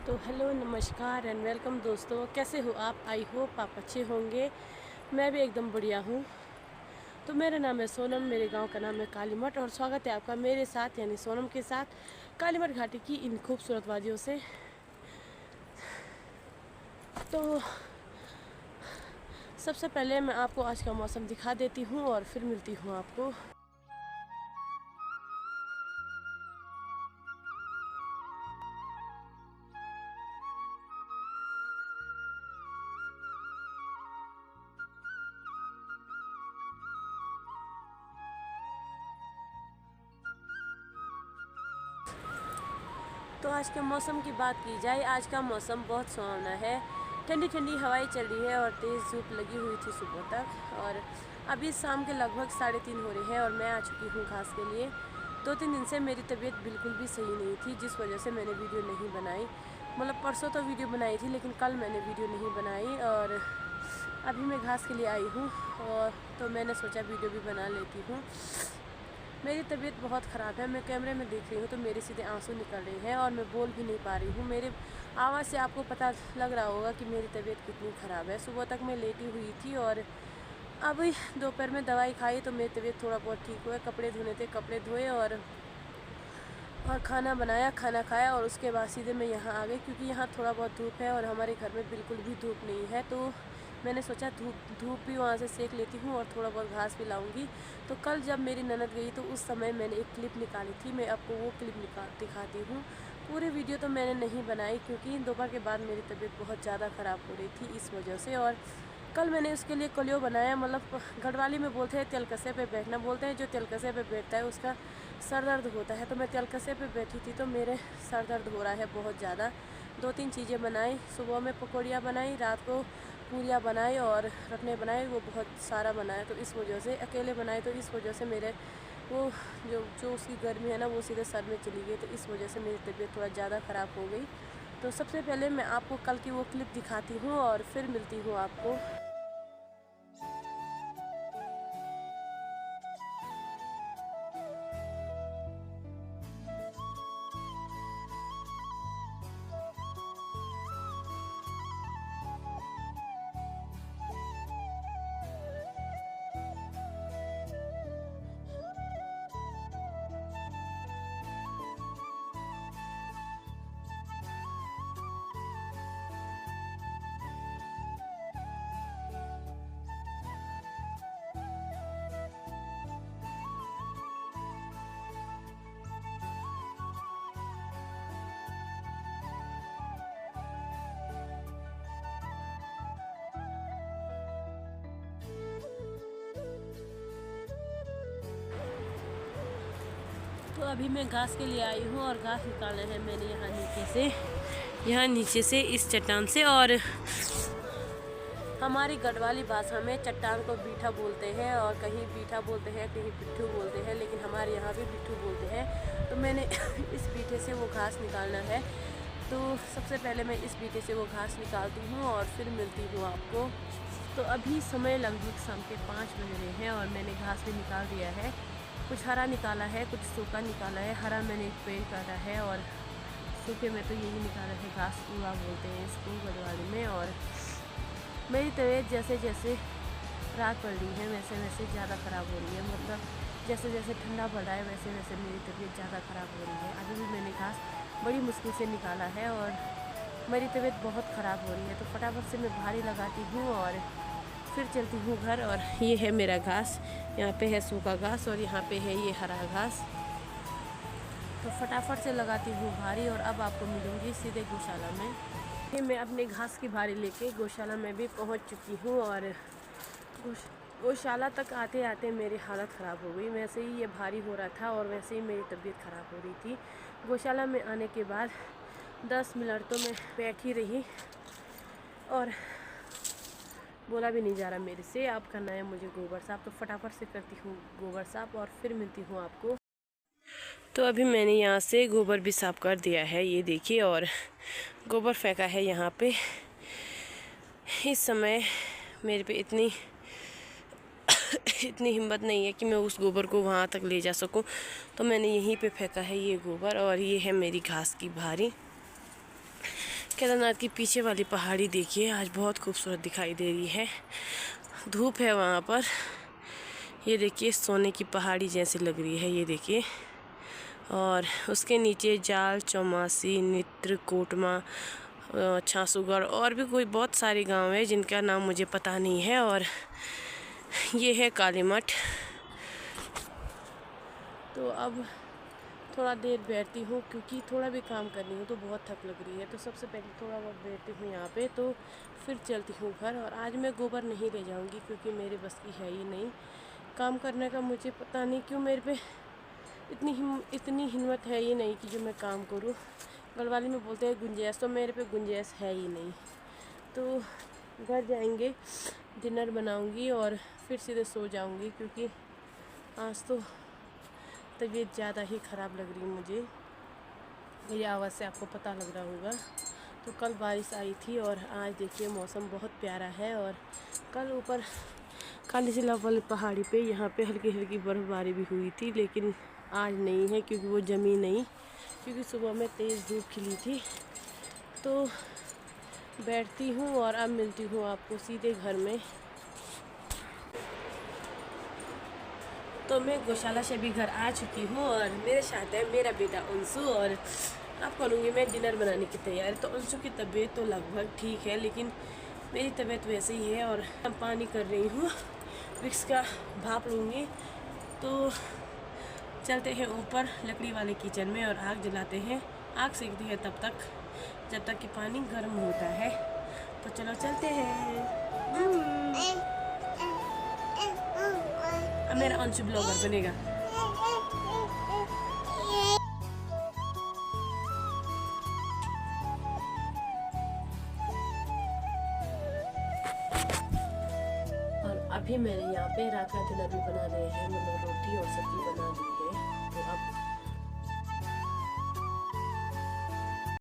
तो हेलो नमस्कार and welcome दोस्तों, कैसे हो आप? आई होप आप अच्छे होंगे। मैं भी एकदम बढ़िया हूँ। तो मेरा नाम है सोनम, मेरे गांव का नाम है कालीमठ और स्वागत है आपका मेरे साथ यानी सोनम के साथ कालीमठ घाटी की इन खूबसूरत वादियों से। तो सबसे पहले मैं आपको आज का मौसम दिखा देती हूँ और फिर मिलती हूँ आपको। तो आज के मौसम की बात की जाए, आज का मौसम बहुत सुहावना है। ठंडी ठंडी हवाएं चल रही है और तेज़ धूप लगी हुई थी सुबह तक। और अभी शाम के लगभग 3:30 हो रहे हैं और मैं आ चुकी हूँ घास के लिए। 2-3 दिन से मेरी तबीयत बिल्कुल भी सही नहीं थी, जिस वजह से मैंने वीडियो नहीं बनाई। मतलब परसों तो वीडियो बनाई थी, लेकिन कल मैंने वीडियो नहीं बनाई। और अभी मैं घास के लिए आई हूँ और तो मैंने सोचा वीडियो भी बना लेती हूँ। मेरी तबीयत बहुत ख़राब है। मैं कैमरे में देख रही हूँ तो मेरे सीधे आंसू निकल रहे हैं और मैं बोल भी नहीं पा रही हूँ। मेरे आवाज़ से आपको पता लग रहा होगा कि मेरी तबीयत कितनी ख़राब है। सुबह तक मैं लेटी हुई थी और अभी दोपहर में दवाई खाई तो मेरी तबीयत थोड़ा बहुत ठीक हुआ। कपड़े धोने थे, कपड़े धोए और खाना बनाया, खाना खाया और उसके बाद सीधे मैं यहाँ आ गई, क्योंकि यहाँ थोड़ा बहुत धूप है और हमारे घर में बिल्कुल भी धूप नहीं है। तो मैंने सोचा धूप भी वहाँ से सेक लेती हूँ और थोड़ा बहुत घास भी लाऊंगी। तो कल जब मेरी ननद गई तो उस समय मैंने एक क्लिप निकाली थी, मैं आपको वो क्लिप दिखाती हूँ। पूरी वीडियो तो मैंने नहीं बनाई क्योंकि दोपहर के बाद मेरी तबीयत बहुत ज़्यादा ख़राब हो रही थी इस वजह से। और कल मैंने उसके लिए कलियो बनाया। मतलब गढ़वाली में बोलते हैं तिलकसे पे बैठना, बोलते हैं जो तिलकसे पे बैठता है उसका सर दर्द होता है। तो मैं तिलकसे पे बैठी थी तो मेरे सर दर्द हो रहा है बहुत ज़्यादा। 2-3 चीज़ें बनाई, सुबह में पकौड़ियाँ बनाई, रात को पूरियाँ बनाई और रखने बनाए। वो बहुत सारा बनाया तो इस वजह से अकेले बनाए तो इस वजह से मेरे वो जो उसकी गर्मी है ना वो सीधे सर में चली गई। तो इस वजह से मेरी तबीयत थोड़ा ज़्यादा ख़राब हो गई। तो सबसे पहले मैं आपको कल की वो क्लिप दिखाती हूँ और फिर मिलती हूँ आपको। तो अभी मैं घास के लिए आई हूँ और घास निकालना है मैंने यहाँ नीचे से इस चट्टान से। और हमारी गढ़वाली भाषा में चट्टान को बीठा बोलते हैं और कहीं बीठा बोलते हैं, कहीं पिट्ठू बोलते हैं, लेकिन हमारे यहाँ भी बिट्ठू बोलते हैं। तो मैंने इस बीठे से वो घास निकालना है। तो सबसे पहले मैं इस बीठे से वो घास निकालती हूँ और फिर मिलती हूँ आपको। तो अभी समय लगभग शाम के 5 बज रहे हैं और मैंने घास भी निकाल दिया है। कुछ हरा निकाला है, कुछ सूखा निकाला है। हरा मैंने एक पेड़ काटा है और सूखे में तो यही निकाला है, घास पूरा बोलते हैं इसको गढ़वाली में। और मेरी तबीयत जैसे जैसे रात पड़ रही है वैसे वैसे ज़्यादा ख़राब हो रही है। मतलब जैसे जैसे ठंडा पड़ रहा है वैसे वैसे मेरी तबीयत ज़्यादा ख़राब हो रही है। अभी भी मैंने घास बड़ी मुश्किल से निकाला है और मेरी तबीयत बहुत ख़राब हो रही है। तो फटाफट से मैं भारी लगाती हूँ और फिर चलती हूँ घर। और ये है मेरा घास, यहाँ पे है सूखा घास और यहाँ पे है ये हरा घास। तो फटाफट से लगाती हूँ भारी और अब आपको मिलूँगी सीधे गौशाला में। फिर मैं अपने घास की भारी लेके गौशाला में भी पहुँच चुकी हूँ और गौशाला तक आते आते मेरी हालत ख़राब हो गई। वैसे ही ये भारी हो रहा था और वैसे ही मेरी तबीयत ख़राब हो रही थी। गौशाला में आने के बाद 10 मिनट तो मैं बैठी रही और बोला भी नहीं जा रहा मेरे से। अब करना है मुझे गोबर साफ, तो फटाफट से करती हूँ गोबर साफ और फिर मिलती हूँ आपको। तो अभी मैंने यहाँ से गोबर भी साफ कर दिया है, ये देखिए। और गोबर फेंका है यहाँ पे। इस समय मेरे पे इतनी हिम्मत नहीं है कि मैं उस गोबर को वहाँ तक ले जा सकूं, तो मैंने यहीं पे फेंका है ये गोबर। और ये है मेरी घास की भारी। केदारनाथ की पीछे वाली पहाड़ी देखिए, आज बहुत खूबसूरत दिखाई दे रही है। धूप है वहाँ पर, ये देखिए सोने की पहाड़ी जैसी लग रही है, ये देखिए। और उसके नीचे जाल, चौमासी, नित्र, कोटमा, छासूगढ़ और भी कोई बहुत सारे गांव है जिनका नाम मुझे पता नहीं है। और ये है काली मठ। तो अब थोड़ा देर बैठती हूँ क्योंकि थोड़ा भी काम कर रही हूँ तो बहुत थक लग रही है। तो सबसे पहले थोड़ा बहुत बैठती हूँ यहाँ पे, तो फिर चलती हूँ घर। और आज मैं गोबर नहीं ले जाऊँगी क्योंकि मेरे बस की है ही नहीं काम करने का। मुझे पता नहीं क्यों मेरे पे इतनी हिम्मत है ही नहीं कि जो मैं काम करूँ। गढ़वाली में बोलते हैं गुंजाइश, तो मेरे पे गुंजाइश है ही नहीं। तो घर जाएंगे, डिनर बनाऊंगी और फिर सीधे सो जाऊंगी क्योंकि आज तो तबीयत ज़्यादा ही ख़राब लग रही मुझे। मेरी आवाज़ से आपको पता लग रहा होगा। तो कल बारिश आई थी और आज देखिए मौसम बहुत प्यारा है। और कल ऊपर काली सिला वाली पहाड़ी पे यहाँ पे हल्की हल्की बर्फ़बारी भी हुई थी, लेकिन आज नहीं है क्योंकि वो जमी नहीं, क्योंकि सुबह में तेज़ धूप खिली थी। तो बैठती हूँ और अब मिलती हूँ आपको सीधे घर में। तो मैं गौशाला से भी घर आ चुकी हूँ और मेरे साथ है मेरा बेटा अंशु। और अब करूँगी मैं डिनर बनाने की तैयारी। तो अंशु की तबीयत तो लगभग ठीक है, लेकिन मेरी तबीयत वैसे ही है। और अब पानी कर रही हूँ, विक्स का भाप लूँगी। तो चलते हैं ऊपर लकड़ी वाले किचन में और आग जलाते हैं। आग सेकते हैं तब तक जब तक कि पानी गर्म होता है। तो चलो चलते हैं। अब मेरा अंशु ब्लॉगर बनेगा। और अभी मैंने यहाँ पे रात का डिनर भी बना लिया है, मतलब रोटी और सब्जी बना ली है।